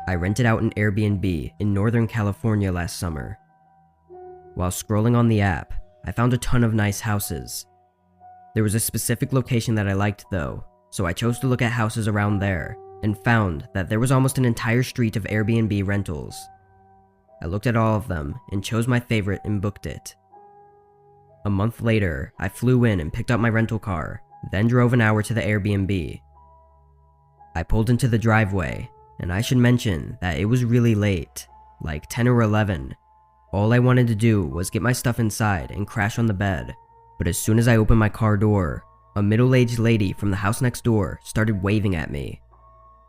I rented out an Airbnb in Northern California last summer. While scrolling on the app, I found a ton of nice houses. There was a specific location that I liked though, so I chose to look at houses around there and found that there was almost an entire street of Airbnb rentals. I looked at all of them and chose my favorite and booked it. A month later, I flew in and picked up my rental car, then drove an hour to the Airbnb. I pulled into the driveway, and I should mention that it was really late, like 10 or 11. All I wanted to do was get my stuff inside and crash on the bed, but as soon as I opened my car door, a middle-aged lady from the house next door started waving at me.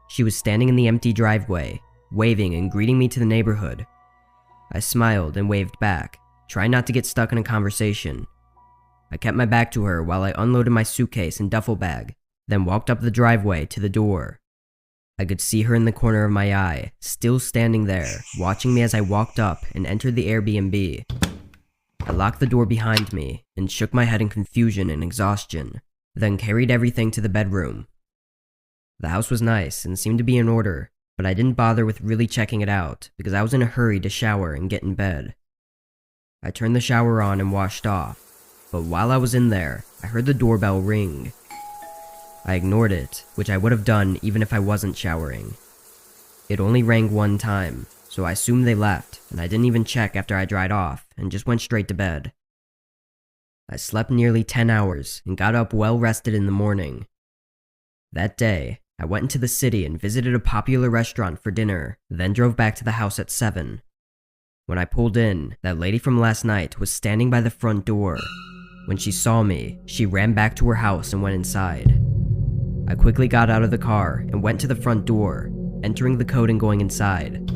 She was standing in the empty driveway, waving and greeting me to the neighborhood. I smiled and waved back, trying not to get stuck in a conversation. I kept my back to her while I unloaded my suitcase and duffel bag, then walked up the driveway to the door. I could see her in the corner of my eye, still standing there, watching me as I walked up and entered the Airbnb. I locked the door behind me and shook my head in confusion and exhaustion, then carried everything to the bedroom. The house was nice and seemed to be in order, but I didn't bother with really checking it out because I was in a hurry to shower and get in bed. I turned the shower on and washed off, but while I was in there, I heard the doorbell ring. I ignored it, which I would have done even if I wasn't showering. It only rang one time, so I assumed they left, and I didn't even check after I dried off and just went straight to bed. I slept nearly 10 hours and got up well rested in the morning. That day, I went into the city and visited a popular restaurant for dinner, then drove back to the house at 7. When I pulled in, that lady from last night was standing by the front door. When she saw me, she ran back to her house and went inside. I quickly got out of the car and went to the front door, entering the code and going inside.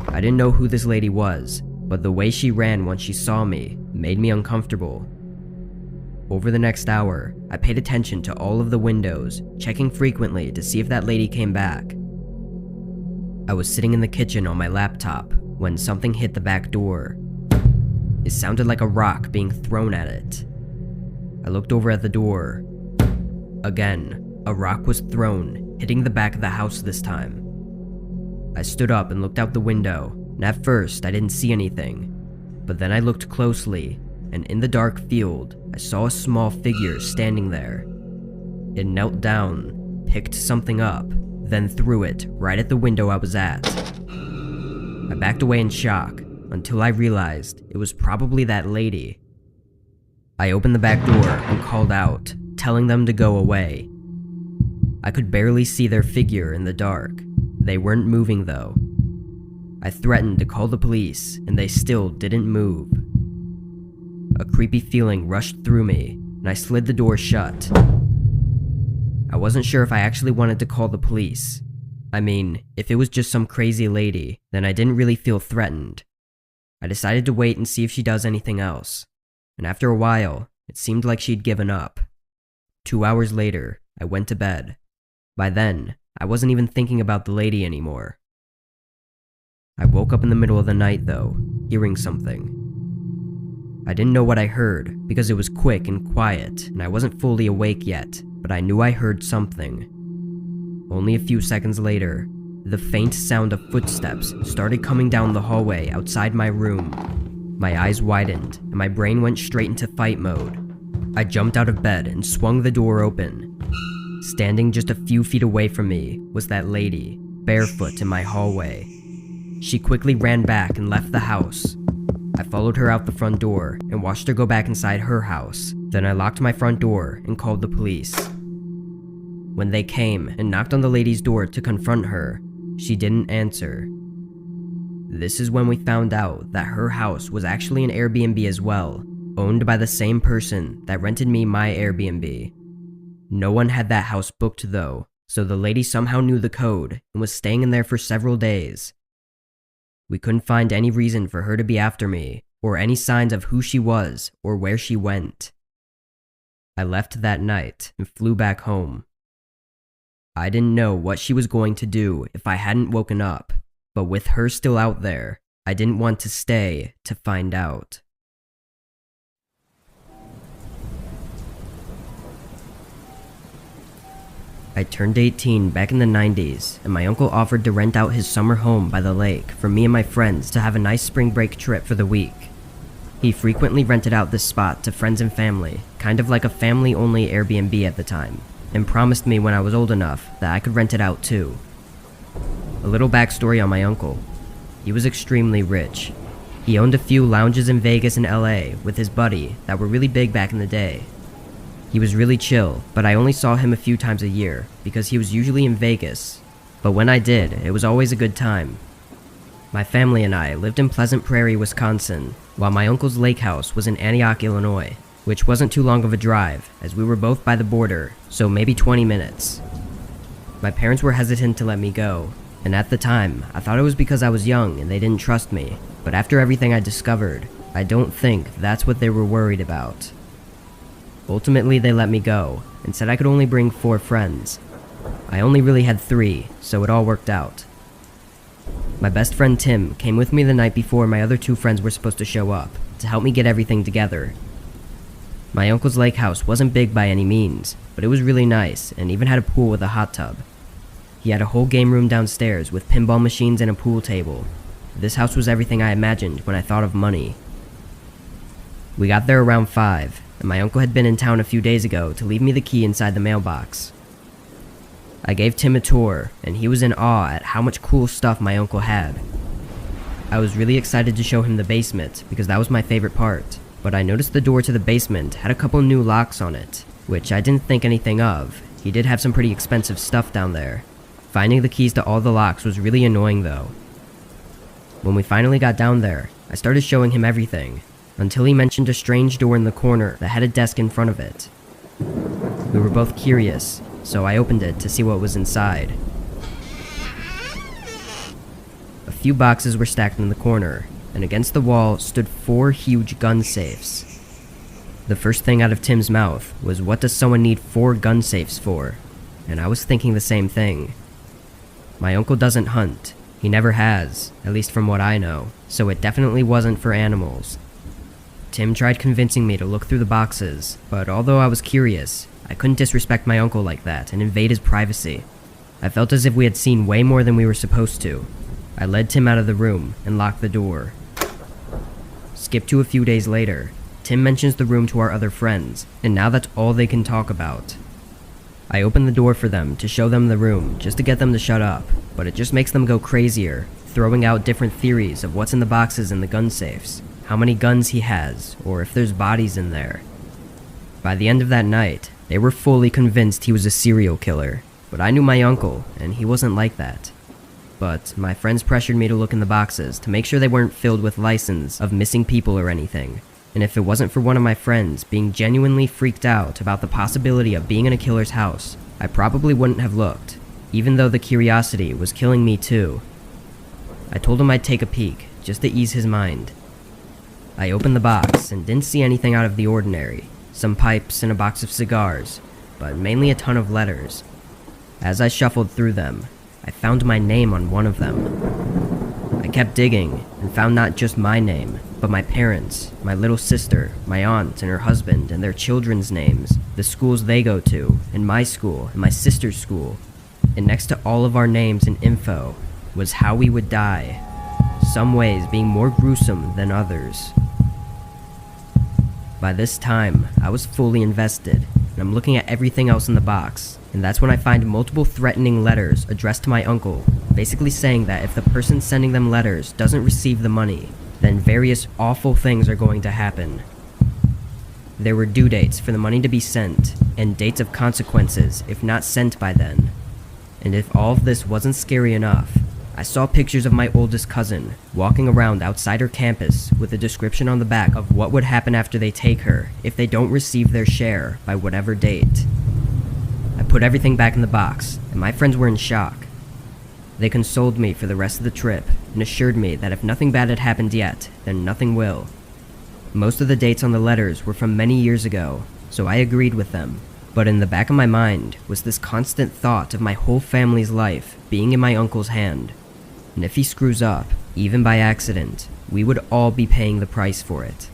I didn't know who this lady was, but the way she ran once she saw me made me uncomfortable. Over the next hour, I paid attention to all of the windows, checking frequently to see if that lady came back. I was sitting in the kitchen on my laptop when something hit the back door. It sounded like a rock being thrown at it. I looked over at the door. Again, a rock was thrown, hitting the back of the house this time. I stood up and looked out the window, and at first I didn't see anything. But then I looked closely, and in the dark field, I saw a small figure standing there. It knelt down, picked something up, then threw it right at the window I was at. I backed away in shock, until I realized it was probably that lady. I opened the back door and called out, telling them to go away. I could barely see their figure in the dark. They weren't moving though. I threatened to call the police, and they still didn't move. A creepy feeling rushed through me, and I slid the door shut. I wasn't sure if I actually wanted to call the police. I mean, if it was just some crazy lady, then I didn't really feel threatened. I decided to wait and see if she does anything else, and after a while, it seemed like she'd given up. 2 hours later, I went to bed. By then, I wasn't even thinking about the lady anymore. I woke up in the middle of the night though, hearing something. I didn't know what I heard because it was quick and quiet and I wasn't fully awake yet, but I knew I heard something. Only a few seconds later, the faint sound of footsteps started coming down the hallway outside my room. My eyes widened and my brain went straight into fight mode. I jumped out of bed and swung the door open. Standing just a few feet away from me was that lady, barefoot in my hallway. She quickly ran back and left the house. I followed her out the front door and watched her go back inside her house. Then I locked my front door and called the police. When they came and knocked on the lady's door to confront her, she didn't answer. This is when we found out that her house was actually an Airbnb as well, owned by the same person that rented me my Airbnb. No one had that house booked though, so the lady somehow knew the code and was staying in there for several days. We couldn't find any reason for her to be after me, or any signs of who she was or where she went. I left that night and flew back home. I didn't know what she was going to do if I hadn't woken up, but with her still out there, I didn't want to stay to find out. I turned 18 back in the 90s, and my uncle offered to rent out his summer home by the lake for me and my friends to have a nice spring break trip for the week. He frequently rented out this spot to friends and family, kind of like a family-only Airbnb at the time, and promised me when I was old enough that I could rent it out too. A little backstory on my uncle. He was extremely rich. He owned a few lounges in Vegas and LA with his buddy that were really big back in the day. He was really chill, but I only saw him a few times a year because he was usually in Vegas. But when I did, it was always a good time. My family and I lived in Pleasant Prairie, Wisconsin, while my uncle's lake house was in Antioch, Illinois, which wasn't too long of a drive as we were both by the border, so maybe 20 minutes. My parents were hesitant to let me go, and at the time, I thought it was because I was young and they didn't trust me, but after everything I discovered, I don't think that's what they were worried about. Ultimately, they let me go, and said I could only bring 4 friends. I only really had 3, so it all worked out. My best friend Tim came with me the night before my other 2 friends were supposed to show up, to help me get everything together. My uncle's lake house wasn't big by any means, but it was really nice, and even had a pool with a hot tub. He had a whole game room downstairs with pinball machines and a pool table. This house was everything I imagined when I thought of money. We got there around 5, and my uncle had been in town a few days ago to leave me the key inside the mailbox. I gave Tim a tour, and he was in awe at how much cool stuff my uncle had. I was really excited to show him the basement because that was my favorite part, but I noticed the door to the basement had a couple new locks on it, which I didn't think anything of. He did have some pretty expensive stuff down there. Finding the keys to all the locks was really annoying though. When we finally got down there, I started showing him everything, until he mentioned a strange door in the corner that had a desk in front of it. We were both curious, so I opened it to see what was inside. A few boxes were stacked in the corner, and against the wall stood 4 huge gun safes. The first thing out of Tim's mouth was, "What does someone need 4 gun safes for?" And I was thinking the same thing. My uncle doesn't hunt. He never has, at least from what I know, so it definitely wasn't for animals. Tim tried convincing me to look through the boxes, but although I was curious, I couldn't disrespect my uncle like that and invade his privacy. I felt as if we had seen way more than we were supposed to. I led Tim out of the room and locked the door. Skip to a few days later. Tim mentions the room to our other friends, and now that's all they can talk about. I opened the door for them to show them the room just to get them to shut up, but it just makes them go crazier, throwing out different theories of what's in the boxes in the gun safes, how many guns he has, or if there's bodies in there. By the end of that night, they were fully convinced he was a serial killer, but I knew my uncle, and he wasn't like that. But my friends pressured me to look in the boxes to make sure they weren't filled with license of missing people or anything, and if it wasn't for one of my friends being genuinely freaked out about the possibility of being in a killer's house, I probably wouldn't have looked, even though the curiosity was killing me too. I told him I'd take a peek, just to ease his mind. I opened the box and didn't see anything out of the ordinary. Some pipes and a box of cigars, but mainly a ton of letters. As I shuffled through them, I found my name on one of them. I kept digging and found not just my name, but my parents, my little sister, my aunt and her husband and their children's names, the schools they go to, and my school and my sister's school. And next to all of our names and info was how we would die, some ways being more gruesome than others. By this time, I was fully invested, and I'm looking at everything else in the box, and that's when I find multiple threatening letters addressed to my uncle, basically saying that if the person sending them letters doesn't receive the money, then various awful things are going to happen. There were due dates for the money to be sent, and dates of consequences if not sent by then. And if all of this wasn't scary enough, I saw pictures of my oldest cousin walking around outside her campus with a description on the back of what would happen after they take her if they don't receive their share by whatever date. I put everything back in the box, and my friends were in shock. They consoled me for the rest of the trip and assured me that if nothing bad had happened yet, then nothing will. Most of the dates on the letters were from many years ago, so I agreed with them. But in the back of my mind was this constant thought of my whole family's life being in my uncle's hand. And if he screws up, even by accident, we would all be paying the price for it.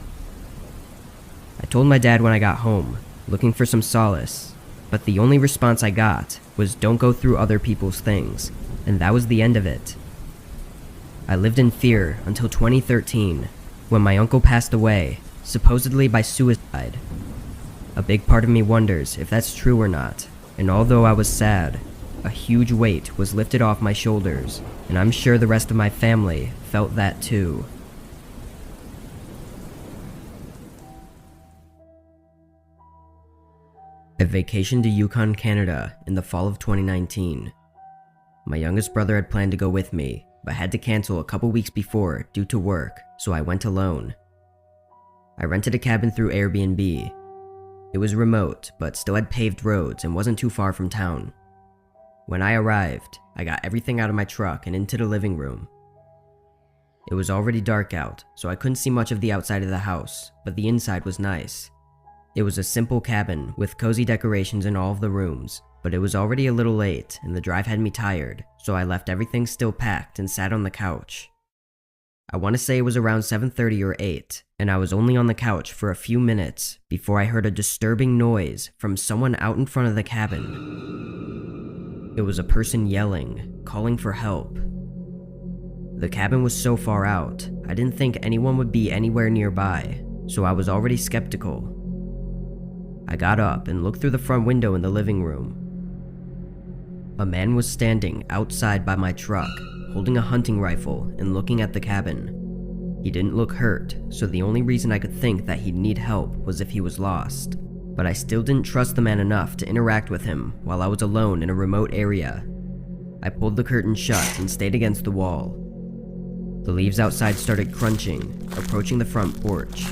I told my dad when I got home, looking for some solace, But the only response I got was don't go through other people's things, and that was the end of it. I lived in fear until 2013, when my uncle passed away, supposedly by suicide. A big part of me wonders if that's true or not, and although I was sad, a huge weight was lifted off my shoulders, and I'm sure the rest of my family felt that too. I vacationed to Yukon, Canada in the fall of 2019. My youngest brother had planned to go with me, but had to cancel a couple weeks before due to work, so I went alone. I rented a cabin through Airbnb. It was remote, but still had paved roads and wasn't too far from town. When I arrived, I got everything out of my truck and into the living room. It was already dark out, so I couldn't see much of the outside of the house, but the inside was nice. It was a simple cabin with cozy decorations in all of the rooms, but it was already a little late and the drive had me tired, so I left everything still packed and sat on the couch. I want to say it was around 7:30 or 8, and I was only on the couch for a few minutes before I heard a disturbing noise from someone out in front of the cabin. It was a person yelling, calling for help. The cabin was so far out, I didn't think anyone would be anywhere nearby, so I was already skeptical. I got up and looked through the front window in the living room. A man was standing outside by my truck, holding a hunting rifle and looking at the cabin. He didn't look hurt, so the only reason I could think that he'd need help was if he was lost. But I still didn't trust the man enough to interact with him while I was alone in a remote area. I pulled the curtain shut and stayed against the wall. The leaves outside started crunching, approaching the front porch.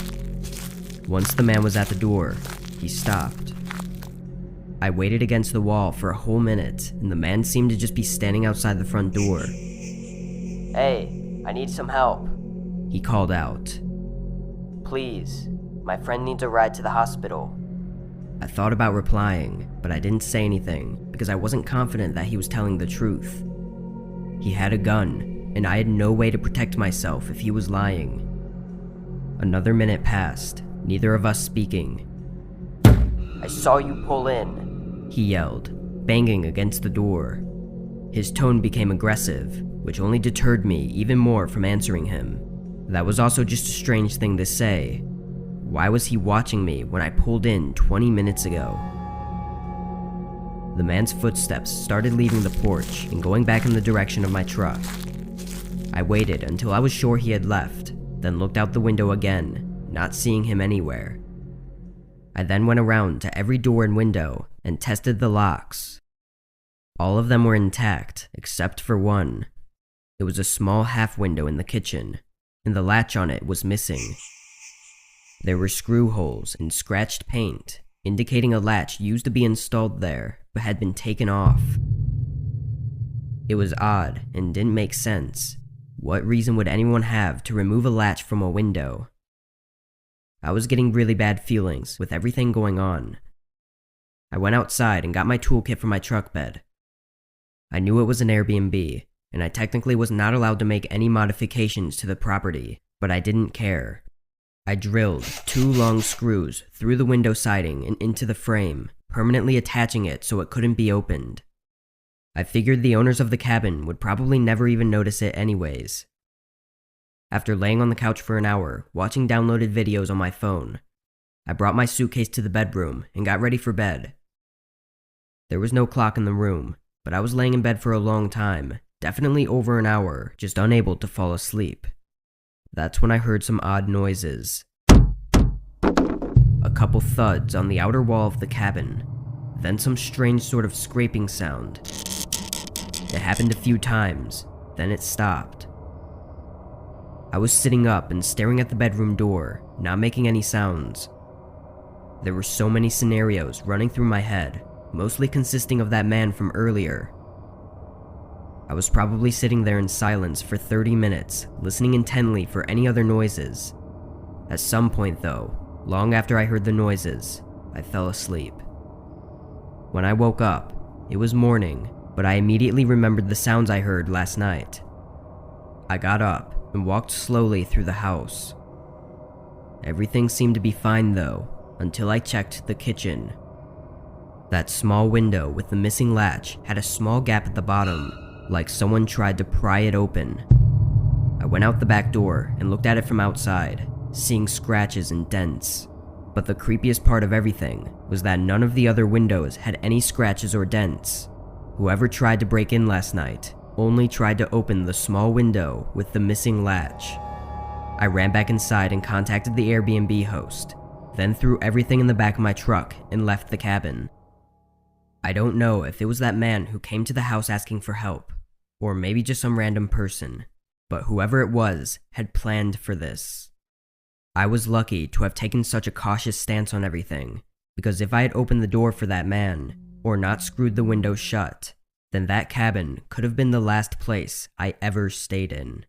Once the man was at the door, he stopped. I waited against the wall for a whole minute, and the man seemed to just be standing outside the front door. "Hey, I need some help," he called out. "Please, my friend needs a ride to the hospital." I thought about replying, but I didn't say anything because I wasn't confident that he was telling the truth. He had a gun, and I had no way to protect myself if he was lying. Another minute passed, neither of us speaking. "I saw you pull in," he yelled, banging against the door. His tone became aggressive, which only deterred me even more from answering him. That was also just a strange thing to say. Why was he watching me when I pulled in 20 minutes ago? The man's footsteps started leaving the porch and going back in the direction of my truck. I waited until I was sure he had left, then looked out the window again, not seeing him anywhere. I then went around to every door and window and tested the locks. All of them were intact, except for one. It was a small half window in the kitchen, and the latch on it was missing. There were screw holes and scratched paint, indicating a latch used to be installed there, but had been taken off. It was odd and didn't make sense. What reason would anyone have to remove a latch from a window? I was getting really bad feelings with everything going on. I went outside and got my toolkit from my truck bed. I knew it was an Airbnb, and I technically was not allowed to make any modifications to the property, but I didn't care. I drilled 2 long screws through the window siding and into the frame, permanently attaching it so it couldn't be opened. I figured the owners of the cabin would probably never even notice it anyways. After laying on the couch for an hour, watching downloaded videos on my phone, I brought my suitcase to the bedroom and got ready for bed. There was no clock in the room, but I was laying in bed for a long time, definitely over an hour, just unable to fall asleep. That's when I heard some odd noises. A couple thuds on the outer wall of the cabin, then some strange sort of scraping sound. It happened a few times, then it stopped. I was sitting up and staring at the bedroom door, not making any sounds. There were so many scenarios running through my head, mostly consisting of that man from earlier. I was probably sitting there in silence for 30 minutes, listening intently for any other noises. At some point though, long after I heard the noises, I fell asleep. When I woke up, it was morning, but I immediately remembered the sounds I heard last night. I got up and walked slowly through the house. Everything seemed to be fine though, until I checked the kitchen. That small window with the missing latch had a small gap at the bottom, like someone tried to pry it open. I went out the back door and looked at it from outside, seeing scratches and dents. But the creepiest part of everything was that none of the other windows had any scratches or dents. Whoever tried to break in last night only tried to open the small window with the missing latch. I ran back inside and contacted the Airbnb host, then threw everything in the back of my truck and left the cabin. I don't know if it was that man who came to the house asking for help, or maybe just some random person, but whoever it was had planned for this. I was lucky to have taken such a cautious stance on everything, because if I had opened the door for that man, or not screwed the window shut, then that cabin could have been the last place I ever stayed in.